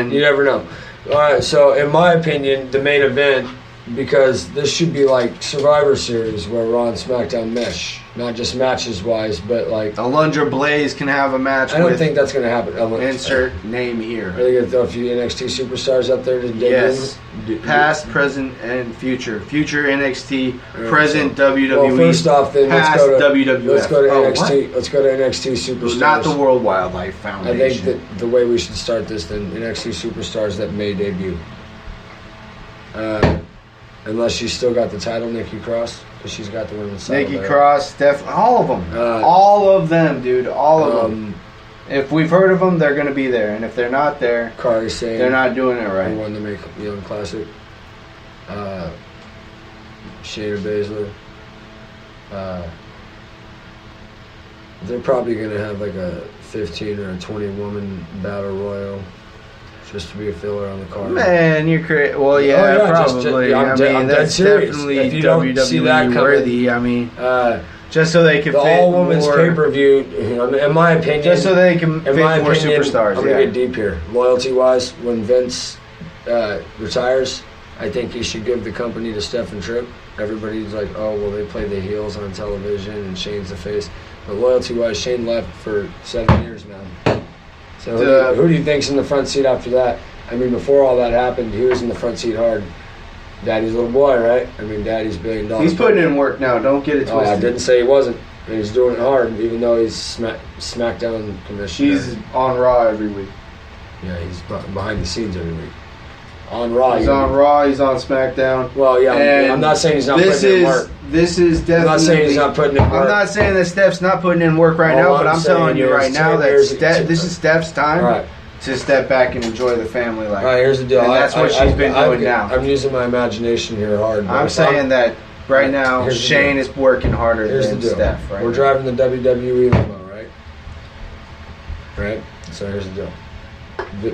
man. You never know. All right, so in my opinion, the main event, because this should be like Survivor Series where Raw and SmackDown mesh, not just matches-wise, but like... Alundra Blaze can have a match I don't think that's going to happen. Insert name here. Are they going to throw a few NXT superstars up there to dig Yes. in? Past, present, and future. Future NXT, present WWE. Well, first off, then past WWF. let's go to NXT. Let's go to NXT superstars. Not the World Wildlife Foundation. I think that the way we should start this, then, NXT superstars that may debut. Unless she's still got the title, Nikki Cross, because she's got the women's title. Nikki Cross, all of them. All of them, dude. All of them. If we've heard of them, they're going to be there. And if they're not there, Carly Sane, they're not doing it right. Who won the Make Young Classic. Shayna Baszler. They're probably going to have like a 15 or a 20 woman battle royal. Just to be a filler on the card. Man, you're crazy. Well, yeah, probably. I'm that's definitely if you don't see that WWE worthy. I mean, just so they can the fit all-women's more... pay-per-view, in my opinion... Just so they can fit more superstars, I'm going to get deep here. Loyalty-wise, when Vince retires, I think he should give the company to Steph and Tripp. Everybody's like, oh, well, they play the heels on television and Shane's the face. But loyalty-wise, Shane left for 7 years now. So who do you think's in the front seat after that? I mean, before all that happened, he was in the front seat hard. Daddy's little boy, right? I mean, Daddy's $1 billion. He's putting in work now. Don't get it twisted. I didn't say he wasn't. And he's doing it hard, even though he's SmackDown commissioner. He's on Raw every week. Yeah, he's behind the scenes every week. On Raw. He's on Raw. He's on SmackDown. Well, yeah, I'm not saying he's not putting in work. This is definitely... I'm not saying he's not putting in work. I'm not saying that Steph's not putting in work right now, but I'm telling you right now that this is Steph's time to step back and enjoy the family life. All right, here's the deal. And that's what she's been doing now. I'm using my imagination here hard. I'm saying that right now Shane is working harder than Steph. Right We're driving the WWE limo, right? Right? So here's the deal.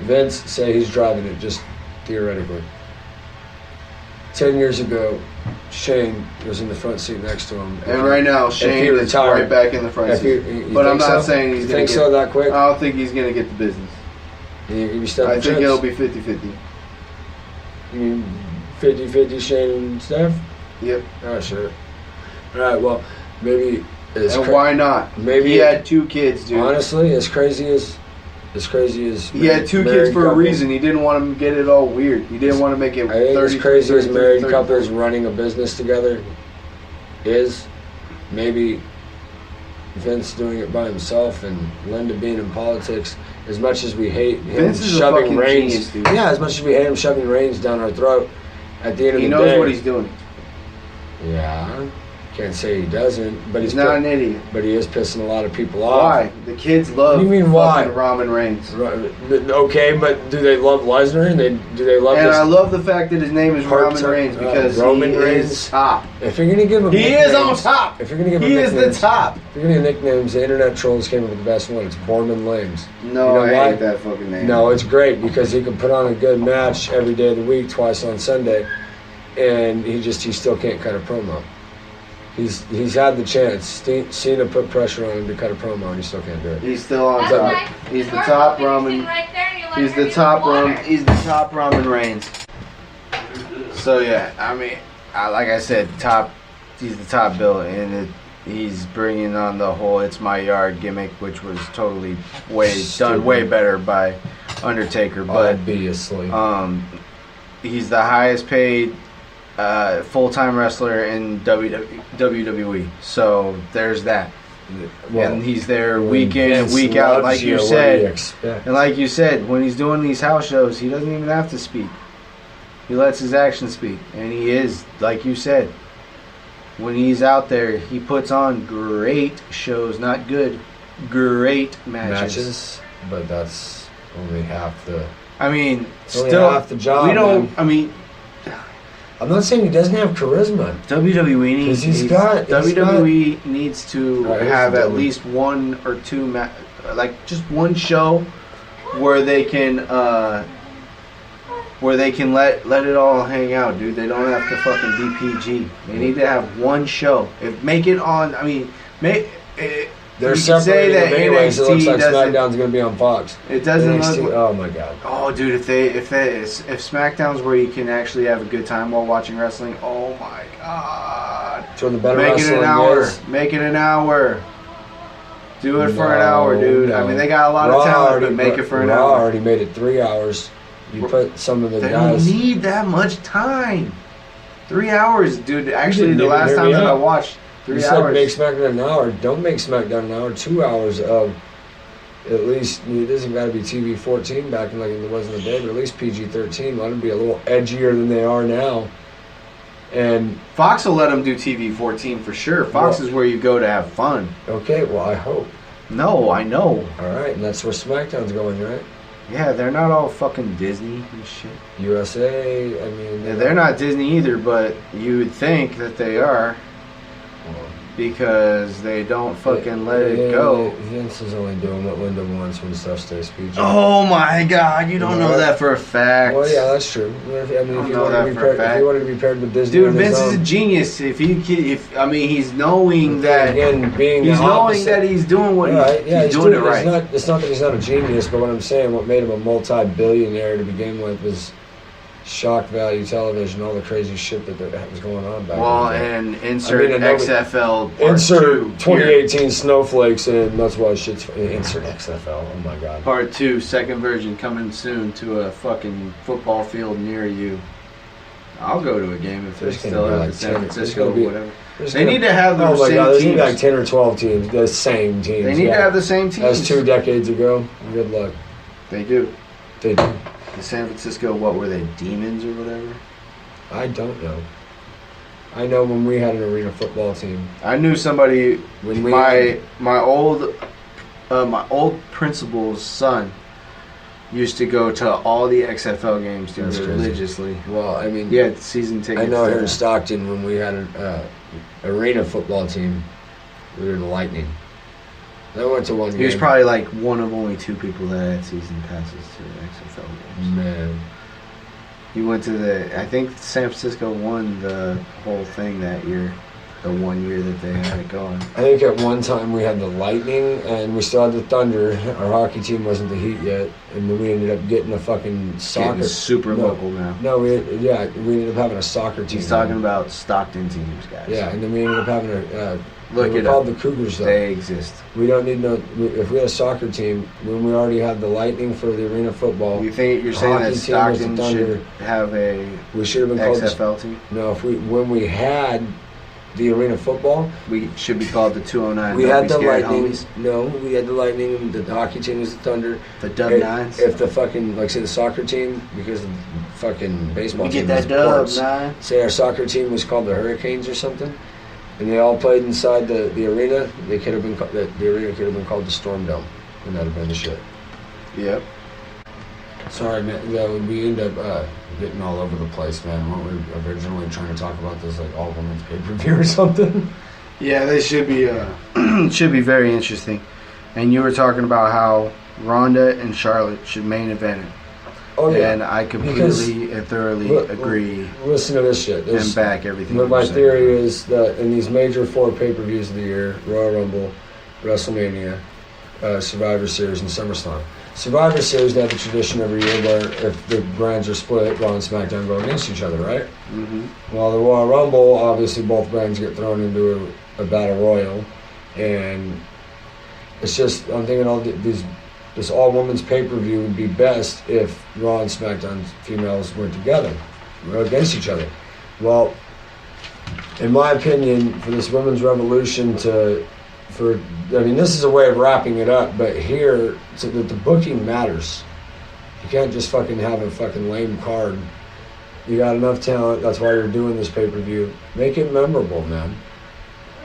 Vince, say he's driving it, just theoretically. 10 years ago, Shane was in the front seat next to him. And right now, Shane is right back in the front seat. But I'm not saying he's going to get... that quick? I don't think he's going to get the business. I think it'll be 50-50. You mean 50-50 Shane and Steph? Yep. Oh, sure. All right, well, maybe... And why not? Maybe he had 2 kids, dude. Honestly, as crazy as he had 2 kids for a reason. He didn't want to get it all weird. He didn't want to make it 30. As crazy as married couples running a business together is, maybe Vince doing it by himself and Linda being in politics. As much as we hate him shoving reins, as much as we hate him shoving reins down our throat, at the end of the day, he knows what he's doing. Yeah. Can't say he doesn't, but he's not an idiot. But he is pissing a lot of people off. Why? The kids love Roman Reigns. Okay, but do they love Lesnar? And do they love? And I love the fact that his name is Roman Reigns because Roman Reigns is top. If you're gonna give him, he is on top. If you're gonna give him, he is the top. If you're gonna give nicknames, the internet trolls came up with the best one. It's Borman Lames. No, I hate that fucking name. No, it's great because he can put on a good match every day of the week, twice on Sunday, and he still can't cut a promo. He's had the chance. Cena put pressure on him to cut a promo, and he still can't do it. He's still on top. He's the top Roman. He's the top Roman. He's the top Roman Reigns. So yeah, I mean, like I said, he's the top bill, and he's bringing on the whole "It's My Yard" gimmick, which was totally done way better by Undertaker. But obviously, he's the highest paid full-time wrestler in WWE. So there's that. Well, and he's there week in and week out, like you said. And like you said, when he's doing these house shows, he doesn't even have to speak. He lets his actions speak. And he is, like you said, when he's out there, he puts on great shows, not good, great matches. But that's only half the... I mean, still half the job. We don't... Man. I mean... I'm not saying he doesn't have charisma. WWE needs to have at least 1 or 2 just one show where they can let it all hang out, dude. They don't have to fucking be PG. They need to have one show. Make it on. I mean, They're you can say that anyways. It looks NXT like doesn't. SmackDown's going to be on Fox. It doesn't NXT, look. oh my god. Oh, dude, if SmackDown's where you can actually have a good time while watching wrestling, oh my god. So the better Make it wrestling an hour. is. Make it an hour. Do it for an hour, dude. No. I mean, they got a lot of talent, but make it for an Raw hour. already made it 3 hours. You put some of the They guys. don't need that much time. 3 hours, dude. Actually, didn't the even last hear time me that I out. watched, You 3 said hours. make SmackDown an hour. Don't make SmackDown an hour. 2 hours of at least. It doesn't got to be TV 14 back in like it was in the day, but at least PG 13. Let them be a little edgier than they are now. And Fox will let them do TV 14 for sure. Fox is where you go to have fun. okay, well I hope. No, I know. All right, and that's where SmackDown's going, right? Yeah, they're not all fucking Disney and shit. USA. I mean, Yeah, they're not Disney either, but you would think that they are because they don't fucking let it go. Vince is only doing what Linda wants when stuff stays PG. Oh my god, you don't know that for a fact. Well, yeah, that's true. I mean, if you wanted to be paired with Disney, dude, Vince is a genius. He's knowing that again, being he's the knowing opposite. that he's doing what he's doing doing it right. It's not that he's not a genius, but what I'm saying, what made him a multi-billionaire to begin with was shock value television, all the crazy shit that was going on back then. And insert XFL part insert 2 2018 snowflakes in. That's why shit's insert XFL. Oh my god. Part 2, second version coming soon to a fucking football field near you. I'll go to a game if they're still in San Francisco or whatever. They need to have the same teams. Oh my god, there's going to be like 10 or 12 teams, the same teams. They need to have the same teams. That's 2 decades ago. Good luck. They do. They do. The San Francisco, what were they, Demons or whatever? I don't know. I know when we had an arena football team. I knew somebody. When my old principal's son used to go to all the XFL games, dude, religiously. Well, I mean, yeah, season tickets. I know here in Stockton when we had an arena football team, we were the Lightning. I went to one game. He was probably like one of only 2 people that had season passes to the XFL games. Man. He went to I think San Francisco won the whole thing that year. The 1 year that they had it going. I think at one time we had the Lightning and we still had the Thunder. Our hockey team wasn't the Heat yet. And then we ended up getting a fucking soccer. Getting super local now. No, we ended up having a soccer team. He's talking about Stockton teams, guys. Yeah, and then we ended up having a... Look it called up. the Cougars, though. They exist. We don't need no... If we had a soccer team, when we already had the Lightning for the arena football... You're saying that Stockton should have a we should have been XFL team? No, when we had the arena football... We should be called the 209. We had the Lightning. Homies. No, we had the Lightning. The hockey team was the Thunder. The Dub Nines. If the fucking, like say the soccer team, because the fucking baseball we team get that Dub Nine. Say our soccer team was called the Hurricanes or something, and they all played inside the arena. They could have been the arena could have been called the Storm Dome, and that'd have been the shit. Yep. Sorry, man. We end up getting all over the place, man. Weren't we originally trying to talk about this like all women's pay-per-view or something? Yeah, they should be. Should be very interesting. And you were talking about how Ronda and Charlotte should main event it. Oh yeah. And I completely and thoroughly agree. Listen to this shit. And back everything. But my theory is that in these major 4 pay-per-views of the year, Royal Rumble, WrestleMania, Survivor Series, and SummerSlam. Survivor Series, they have a tradition every year where if the brands are split, Raw and SmackDown go against each other, right? Mm-hmm. While the Royal Rumble, obviously both brands get thrown into a battle royal, and it's just, I'm thinking this all-women's pay-per-view would be best if Raw and SmackDown females were together, were against each other. Well, in my opinion, for this women's revolution this is a way of wrapping it up, but here, so that the booking matters. You can't just fucking have a fucking lame card. You got enough talent, that's why you're doing this pay-per-view. Make it memorable, man.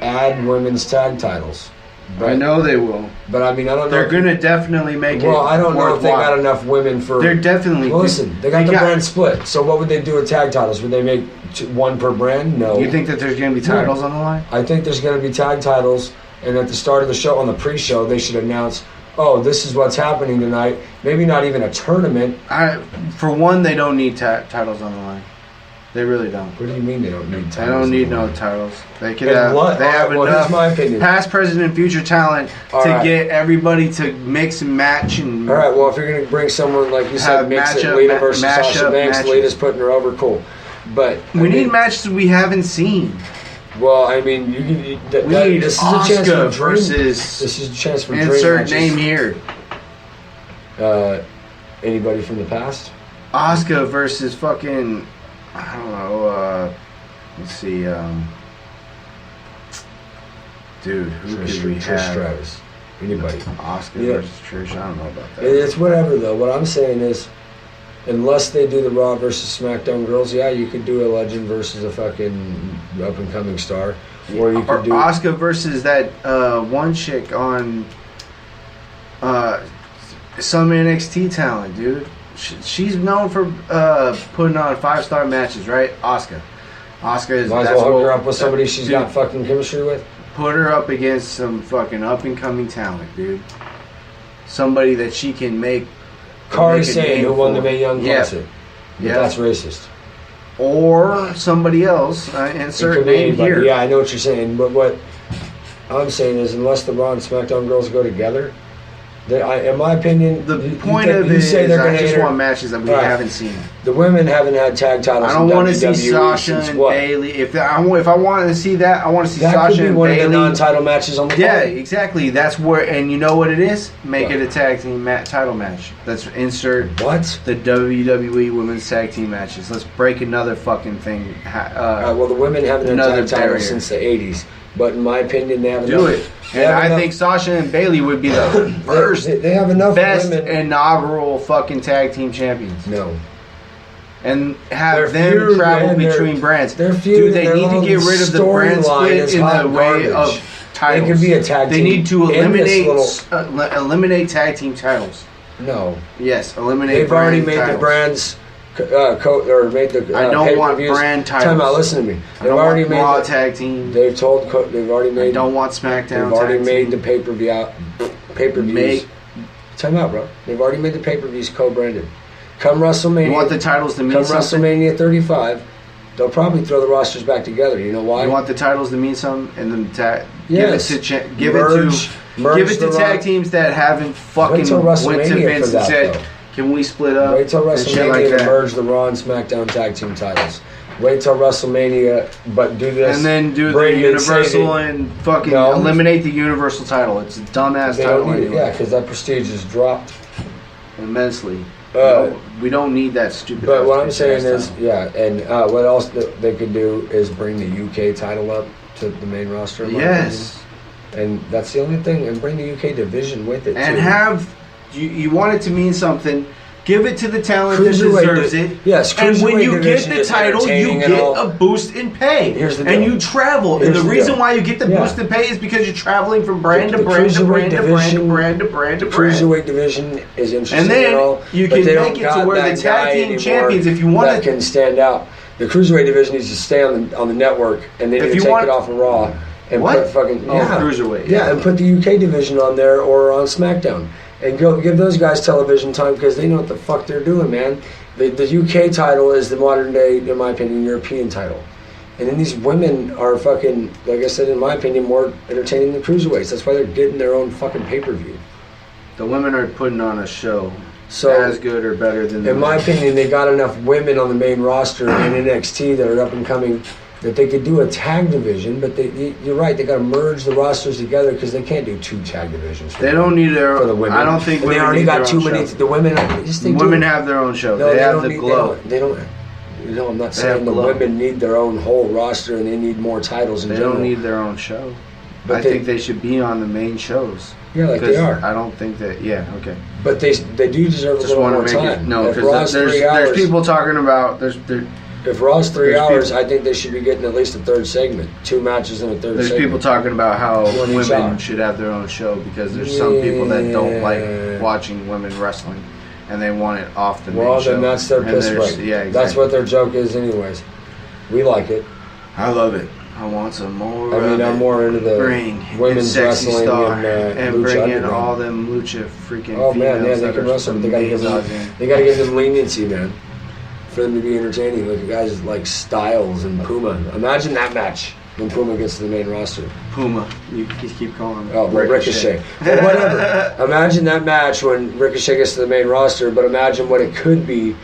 Add women's tag titles. But, I know they will. But I mean, I don't know. They're going to definitely make it. Well, I don't know if they got enough women for... They're definitely... Well, listen, they got the brand split. So what would they do with tag titles? Would they make 1 per brand? No. You think that there's going to be titles on the line? I think there's going to be tag titles, and at the start of the show, on the pre-show, they should announce, oh, this is what's happening tonight. Maybe not even a tournament. For one, they don't need titles on the line. They really don't. What do you mean they don't need titles? They don't need no titles. They can And have. what? They have Well, enough here's my opinion. past, present, and future talent to get everybody to mix and match and. All right. Well, if you're gonna bring someone like you said, mix it, Lita versus Sasha Banks, Lita's putting her over, cool. But we need matches we haven't seen. Well, I mean, this is a chance for versus. This is a chance for insert name here. Anybody from the past? Asuka versus fucking. I don't know. Let's see. Dude, who could we have? Trish Stratus. Anybody? Asuka versus Trish. I don't know about that. It's whatever though. What I'm saying is, unless they do the Raw versus SmackDown girls, yeah, you could do a legend versus a fucking up and coming star, or you could do Asuka versus that one chick on some NXT talent, dude. She's known for putting on 5-star matches, right? Asuka is. Might as well hook her up with somebody she's got fucking chemistry with. Put her up against some fucking up and coming talent, dude. Somebody that she can make. Kari Sane, who won the Mae Young Classic. Yeah, that's racist. Or somebody else. Insert name here. Yeah, I know what you're saying, but what I'm saying is, unless the Raw and SmackDown girls go together, in my opinion, the point of it is I just want matches that we haven't seen. The women haven't had tag titles. I don't want to see Sasha and Bailey. If I want to see that, I want to see Sasha and Bailey. That could be one of the non-title matches on the card. Yeah, exactly. That's where, and you know what it is? Make it a tag team title match. Let's insert the WWE Women's Tag Team matches. Let's break another fucking thing. Well, the women haven't had tag titles since the 80s. But in my opinion, they have enough. Do it. And I think Sasha and Bailey would be the first, they have enough best inaugural fucking tag team champions. No. And have them travel between brands. Dude, they need to get rid of the brand split in the way of titles. They could be a tag team. They need to eliminate tag team titles. No. Yes, eliminate. They've already made the brands. Or made the I don't want brand titles. Time out, listen to me. They've already made Raw tag team. They've already made. I don't want SmackDown. They've already made the pay-per-views. Time out, bro. They've already made the pay-per-views co-branded. Come WrestleMania. You want the titles to mean something? WrestleMania 35, they'll probably throw the rosters back together. You know why? You want the titles to mean something, and then give it to tag teams that haven't fucking went to Vince and said, can we split up? Wait till WrestleMania to merge the Raw and SmackDown tag team titles. Wait till WrestleMania, but do this. And then do the Universal and fucking eliminate the Universal title. It's a dumbass title anyway. Yeah, because that prestige is dropped immensely. We don't need that stupid. But what I'm saying is, and what else they could do is bring the UK title up to the main roster. Yes. And that's the only thing. And bring the UK division with it, and have... You want it to mean something. Give it to the talent that deserves it. Yes, and when you get the title, you get a boost in pay. Here's the and you travel. And the reason why you get the boost in pay is because you're traveling from brand to brand to brand to brand to brand to brand to brand. The cruiserweight division is interesting. And then you can make it to where the tag team champions, if you want that can stand out. The cruiserweight division needs to stay on the network, and they need to take it off of Raw and put fucking cruiserweight. Yeah, and put the UK division on there or on SmackDown. And go give those guys television time because they know what the fuck they're doing, man. The UK title is the modern day, in my opinion, European title. And then these women are fucking, like I said, in my opinion, more entertaining than cruiserweights. That's why they're getting their own fucking pay-per-view. The women are putting on a show as good or better than the men. In my opinion, they got enough women on the main roster in NXT that are up and coming that they could do a tag division, but you're right, they got to merge the rosters together because they can't do 2 tag divisions. They don't need their for the women. I don't think they already got too many. The women, women have their own show. No, they have the glow. They don't. No, I'm not saying the women need their own whole roster and they need more titles in general. They don't need their own show. But I think they should be on the main shows. Yeah, like they are. I don't think that. Yeah, okay. But they do deserve a little more time. No, because there's people talking about If Raw's 3 hours, I think they should be getting at least a third segment, 2 matches in a third segment. There's people talking about how women should have their own show because there's some people that don't like watching women wrestling and they want it off the main show. Well, then that's their piss break. Yeah, exactly. That's what their joke is anyways. We like it. I love it. I want some more. I'm more into the women's wrestling and bring in all them lucha freaking. Oh man, yeah, they can wrestle. They gotta give them leniency, man. for them to be entertaining. Look at guys like Styles and Puma. Imagine that match when Puma gets to the main roster. Puma. You keep calling him. Oh, Ricochet. Well, whatever. Imagine that match when Ricochet gets to the main roster, but imagine what it could be